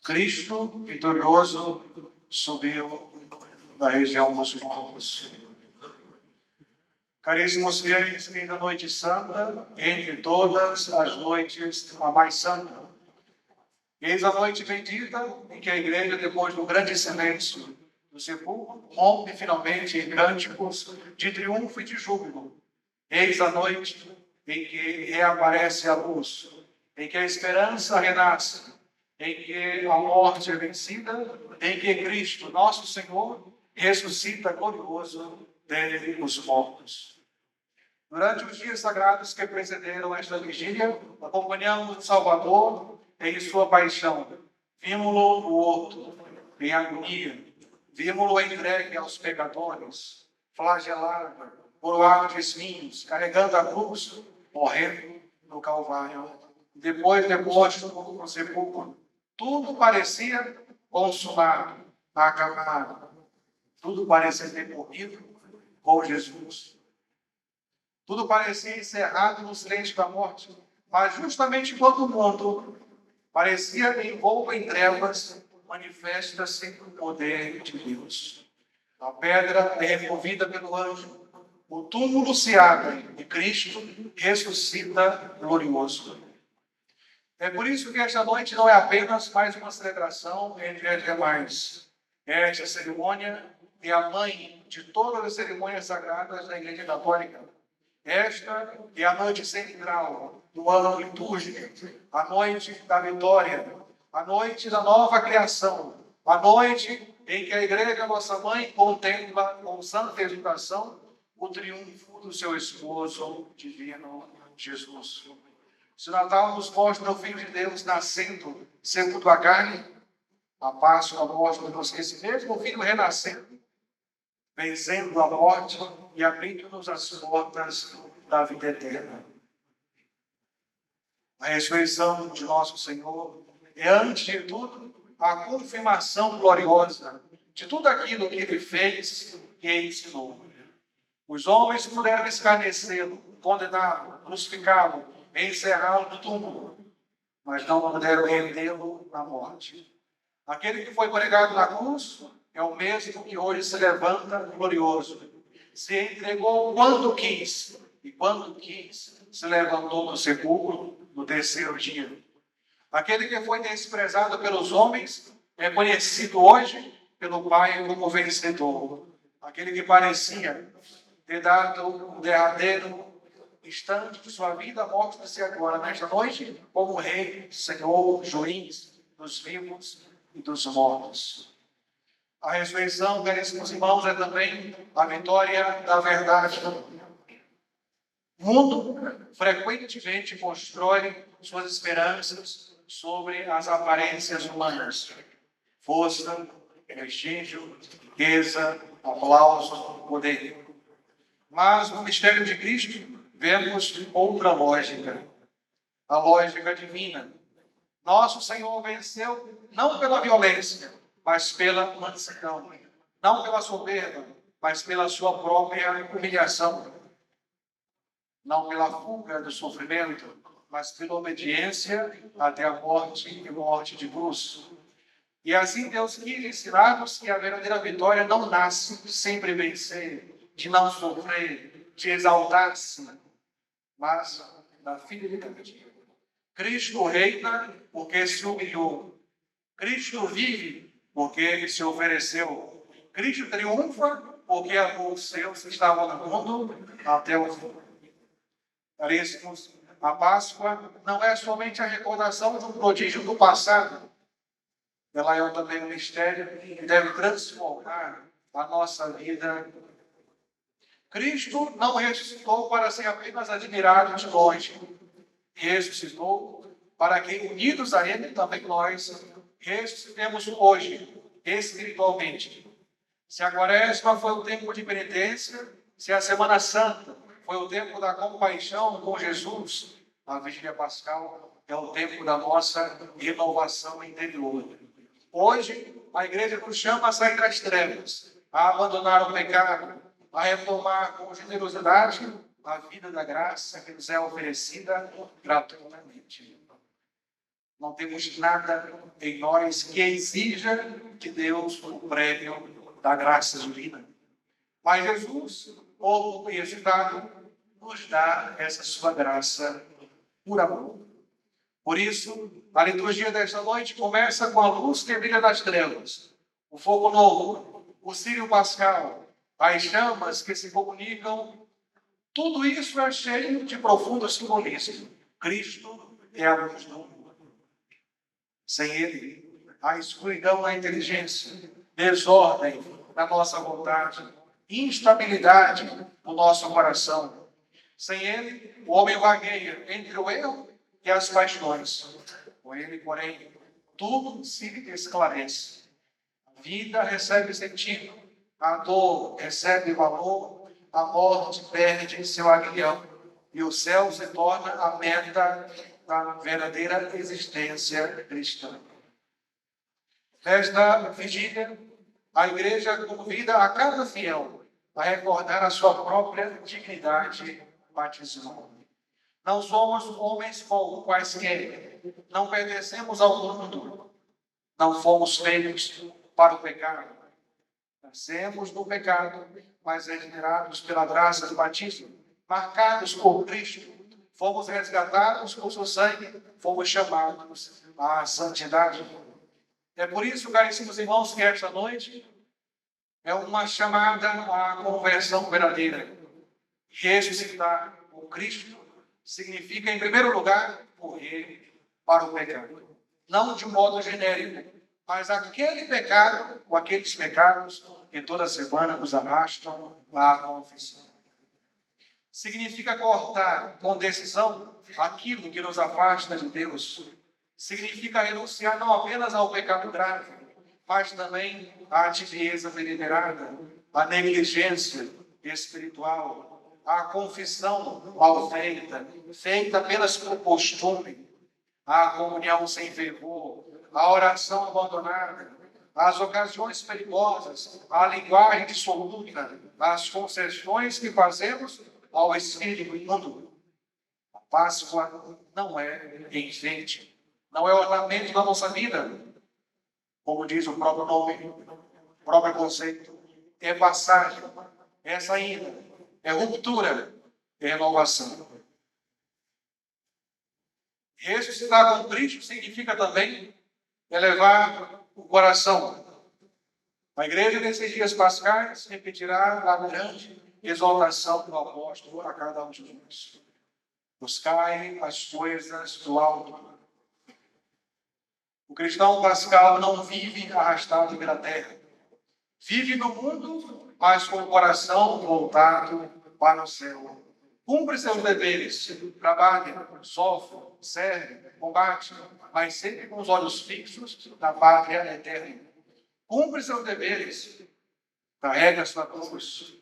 Cristo vitorioso subiu da região dos mortos. Caríssimos fiéis, da noite santa, entre todas as noites, a mais santa. Eis a noite bendita em que a igreja, depois do grande silêncio do sepulcro, rompe finalmente em cânticos de triunfo e de júbilo. Eis a noite em que reaparece a luz, em que a esperança renasce, em que a morte é vencida, em que Cristo, nosso Senhor, ressuscita glorioso dentre os mortos. Durante os dias sagrados que precederam esta vigília, acompanhamos o Salvador em sua paixão. Vimos-lo morto, em agonia. Vimos-lo entregue aos pecadores, flagelado, coroado de espinhos, carregando a cruz, morrendo no Calvário. Depois deposto no sepulcro. Tudo parecia consumado, acabado. Tudo parecia ter morrido com Jesus. Tudo parecia encerrado no silêncio da morte. Mas justamente quando o mundo parecia envolto em trevas, manifesta-se o poder de Deus. A pedra é removida pelo anjo. O túmulo se abre e Cristo ressuscita glorioso. É por isso que esta noite não é apenas mais uma celebração entre as demais. Esta cerimônia é a mãe de todas as cerimônias sagradas da Igreja Católica. Esta é a noite central do ano litúrgico, a noite da vitória, a noite da nova criação, a noite em que a Igreja, nossa mãe, contempla com santa exultação o triunfo do seu esposo divino, Jesus. Se o Natal nos mostra o Filho de Deus nascendo segundo a carne, a Páscoa mostra-nos esse mesmo Filho renascendo, vencendo a morte e abrindo-nos as portas da vida eterna. A ressurreição de nosso Senhor é, antes de tudo, a confirmação gloriosa de tudo aquilo que Ele fez e ensinou. Os homens puderam escarnecê-lo, condená-lo, crucificá-lo, encerrá-lo no túmulo, mas não puderam rendê-lo na morte. Aquele que foi pregado na cruz é o mesmo que hoje se levanta glorioso. Se entregou quando quis, e quando quis, se levantou do sepulcro no terceiro dia. Aquele que foi desprezado pelos homens é conhecido hoje pelo Pai como vencedor. Aquele que parecia ter dado o derradeiro instante de sua vida, mostra-se agora, nesta noite, como Rei, Senhor, Juiz dos vivos e dos mortos. A ressurreição, caríssimos irmãos, é também a vitória da verdade. O mundo frequentemente constrói suas esperanças sobre as aparências humanas. Força, prestígio, riqueza, aplauso, poder. Mas no mistério de Cristo, vemos outra lógica, a lógica divina. Nosso Senhor venceu não pela violência, mas pela mansidão. Não pela soberba, mas pela sua própria humilhação. Não pela fuga do sofrimento, mas pela obediência até a morte e morte de cruz. E assim Deus quis ensinar-nos que a verdadeira vitória não nasce de sempre vencer, de não sofrer, de exaltar-se, mas da fidelidade. Cristo reina porque se humilhou. Cristo vive porque ele se ofereceu. Cristo triunfa porque amou os seus que estavam no mundo até o fim. Caríssimos, a Páscoa não é somente a recordação de um prodígio do passado. Ela é também um mistério que deve transformar a nossa vida. Cristo não ressuscitou para ser apenas admirado de longe. Ressuscitou para que, unidos a Ele, também nós ressuscitemos hoje, espiritualmente. Se a Quaresma foi o tempo de penitência, se a Semana Santa foi o tempo da compaixão com Jesus, a Vigília Pascal é o tempo da nossa renovação interior. Hoje, a Igreja nos chama a sair das trevas, a abandonar o pecado, a retomar com generosidade a vida da graça que nos é oferecida gratuitamente. Não temos nada em nós que exija de Deus o prêmio da graça divina. Mas Jesus, como estado, nos dá essa sua graça por amor. Por isso, a liturgia desta noite começa com a luz que brilha das trevas, o fogo novo, o círio pascal, as chamas que se comunicam. Tudo isso é cheio de profundo simbolismo. Cristo é a luz do mundo. Sem Ele, a escuridão na inteligência, desordem na nossa vontade, instabilidade no nosso coração. Sem Ele, o homem vagueia entre o erro e as paixões. Com Ele, porém, tudo se esclarece. A vida recebe sentido, a dor recebe valor, a morte perde seu aguilhão e o céu se torna a meta da verdadeira existência cristã. Nesta vigília, a Igreja convida a cada fiel a recordar a sua própria dignidade batismal. Não somos homens como quaisquer, não pertencemos ao mundo, não fomos feitos para o pecado. Nascemos no pecado, mas regenerados pela graça do batismo, marcados por Cristo, fomos resgatados por seu sangue, fomos chamados à santidade. É por isso, caríssimos irmãos, que esta noite é uma chamada à conversão verdadeira. Ressuscitar o Cristo significa, em primeiro lugar, morrer para o pecado. Não de um modo genérico, mas aquele pecado, ou aqueles pecados que toda semana nos arrastam à confissão. Significa cortar com decisão aquilo que nos afasta de Deus. Significa renunciar não apenas ao pecado grave, mas também à tibieza deliberada, à negligência espiritual, à confissão mal feita, feita apenas por costume, à comunhão sem fervor, à oração abandonada, às ocasiões perigosas, à linguagem dissoluta, às concessões que fazemos ao espírito imundo. A Páscoa não é enfeite, não é ornamento da nossa vida, como diz o próprio nome, o próprio conceito. É passagem, é saída, é ruptura, é renovação. Ressuscitar com Cristo significa também elevar o coração. A igreja nesses dias pascais repetirá a grande exaltação do apóstolo a cada um de nós. Buscai as coisas do alto. O cristão pascal não vive arrastado pela terra. Vive no mundo, mas com o coração voltado para o céu. Cumpre seus deveres, trabalha, sofre, serve, combate, mas sempre com os olhos fixos na pátria eterna. Cumpre seus deveres, carrega sua cruz,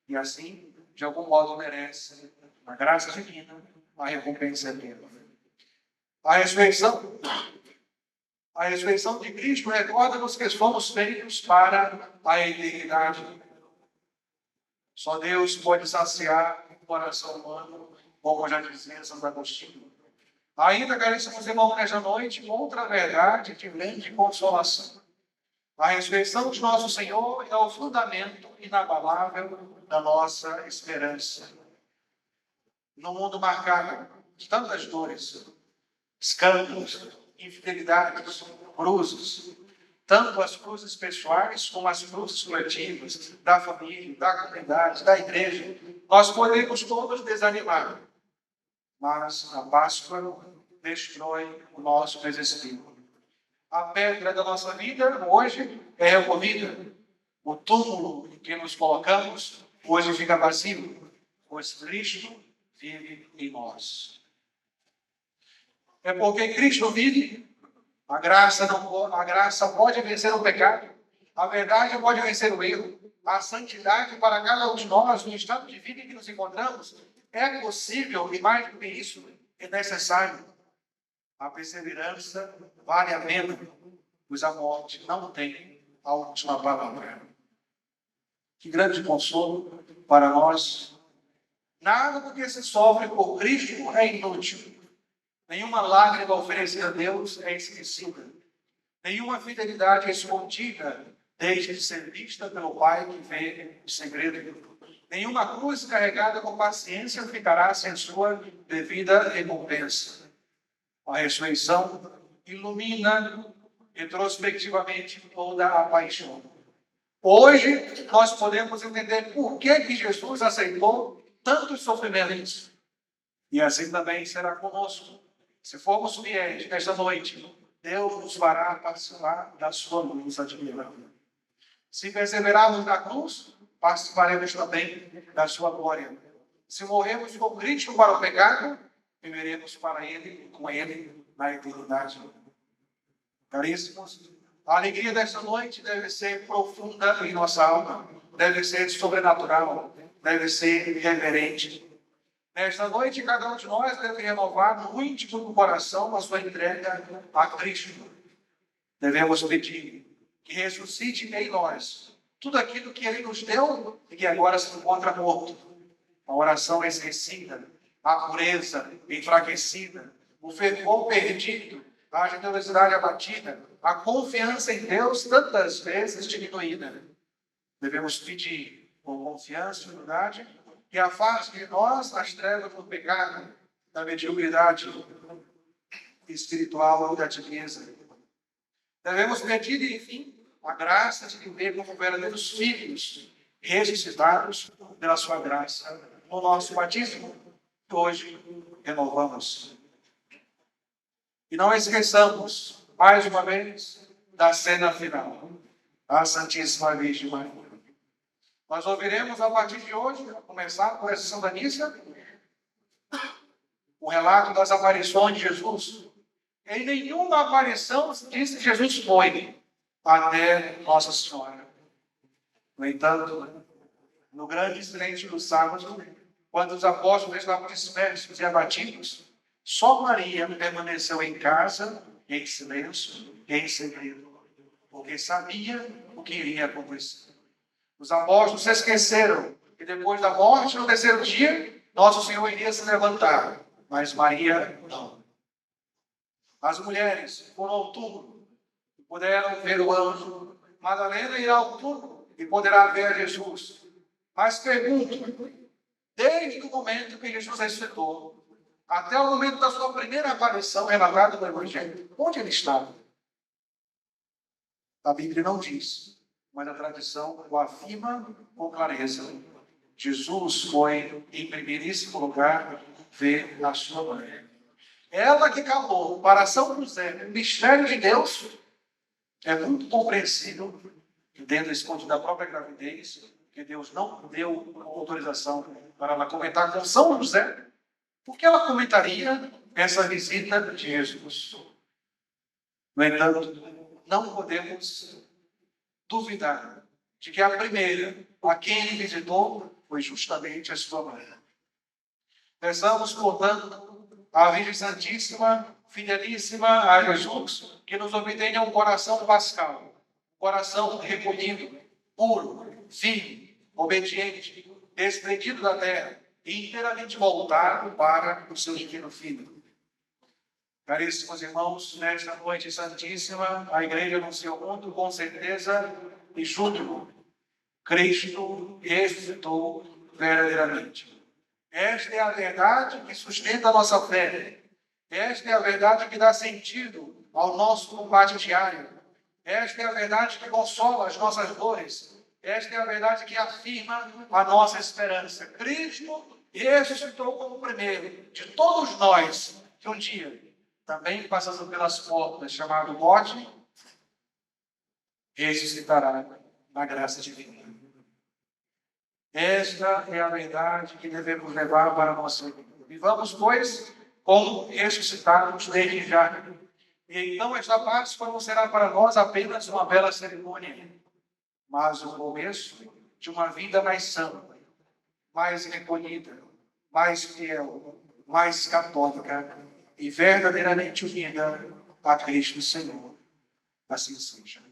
e assim, de algum modo, merece, na graça divina, a recompensa eterna. A ressurreição de Cristo recorda-nos que fomos feitos para a eternidade. Só Deus pode saciar o coração humano, como já dizia Santo Agostinho. Ainda, caríssimos irmãos, nesta noite, outra verdade de grande consolação. A ressurreição de nosso Senhor é o fundamento inabalável da nossa esperança. No mundo marcado de tantas dores, escândalos, infidelidades, cruzes, tanto as cruzes pessoais como as cruzes coletivas, da família, da comunidade, da igreja, nós podemos todos desanimar, mas a Páscoa destrói o nosso desespero. A pedra da nossa vida hoje é removida. O túmulo em que nos colocamos hoje fica vazio, pois Cristo vive em nós. É porque Cristo vive, a graça pode vencer o pecado, a verdade pode vencer o erro, a santidade para cada um de nós, no estado de vida em que nos encontramos, é possível e mais do que isso, é necessário. A perseverança vale a pena, pois a morte não tem a última palavra. Que grande consolo para nós. Nada do que se sofre por Cristo é inútil. Nenhuma lágrima oferecida a Deus é esquecida. Nenhuma fidelidade é escondida deixa de ser vista pelo Pai que vê o segredo. Nenhuma cruz carregada com paciência ficará sem sua devida recompensa. A ressurreição ilumina retrospectivamente toda a paixão. Hoje, nós podemos entender por que Jesus aceitou tantos sofrimentos. E assim também será conosco. Se formos fiéis nesta noite, Deus nos fará participar da sua luz admirável. Se perseverarmos na cruz, participaremos também da sua glória. Se morrermos com Cristo para o pecado, viveremos para Ele, com Ele, na eternidade. Caríssimos, a alegria desta noite deve ser profunda em nossa alma, deve ser sobrenatural, deve ser reverente. Nesta noite, cada um de nós deve renovar no íntimo do coração a sua entrega a Cristo. Devemos pedir que ressuscite em nós tudo aquilo que Ele nos deu e que agora se encontra morto. A oração esquecida, a pureza enfraquecida, o fervor perdido, a generosidade abatida, a confiança em Deus tantas vezes diminuída. Devemos pedir com confiança e humildade que afaste de nós as trevas do pecado, da mediocridade espiritual ou da tibieza. Devemos pedir, enfim, a graça de viver como verdadeiros filhos, ressuscitados pela sua graça no nosso batismo, que hoje renovamos. E não esqueçamos, mais uma vez, da cena final, a Santíssima Virgem Maria. Nós ouviremos a partir de hoje, a começar com essa Santa Missa, o relato das aparições de Jesus. Em nenhuma aparição disse que Jesus foi até Nossa Senhora. No entanto, no grande silêncio do sábado, quando os apóstolos estavam dispersos e abatidos, só Maria permaneceu em casa, em silêncio e em segredo, porque sabia o que iria acontecer. Os apóstolos se esqueceram que depois da morte, no terceiro dia, Nosso Senhor iria se levantar, mas Maria não. As mulheres foram ao túmulo e puderam ver o anjo. Madalena irá ao túmulo e poderá ver Jesus. Mas pergunto, desde o momento que Jesus ressuscitou, até o momento da sua primeira aparição relatada no Evangelho, onde ele estava? A Bíblia não diz, mas a tradição o afirma com clareza. Jesus foi, em primeiríssimo lugar, ver a sua mãe. Ela que calou para São José o mistério de Deus, é muito compreensível, dentro desse ponto da própria gravidez, que Deus não deu autorização para ela comentar com São José, porque ela comentaria essa visita de Jesus. No entanto, não podemos duvidar de que a primeira a quem ele visitou foi justamente a sua mãe. Peçamos, portanto, à Virgem Santíssima, fidelíssima a Jesus, que nos obtenha um coração pascal, um coração recolhido, puro, firme, obediente, desprendido da terra e inteiramente voltado para o seu divino Filho. Caríssimos irmãos, nesta noite santíssima, a Igreja anuncia ao mundo com certeza e júbilo: Cristo ressuscitou verdadeiramente. Esta é a verdade que sustenta a nossa fé. Esta é a verdade que dá sentido ao nosso combate diário. Esta é a verdade que consola as nossas dores. Esta é a verdade que afirma a nossa esperança. Cristo ressuscitou como o primeiro de todos nós, que um dia, também passando pelas portas, chamado morte, ressuscitará na graça divina. Esta é a verdade que devemos levar para a nossa vida. Vivamos, pois, como ressuscitados desde já. E então esta Páscoa não será para nós apenas uma bela cerimônia, mas o começo de uma vida mais santa, mais recolhida, mais fiel, mais católica e verdadeiramente unida a Cristo Senhor. Assim seja.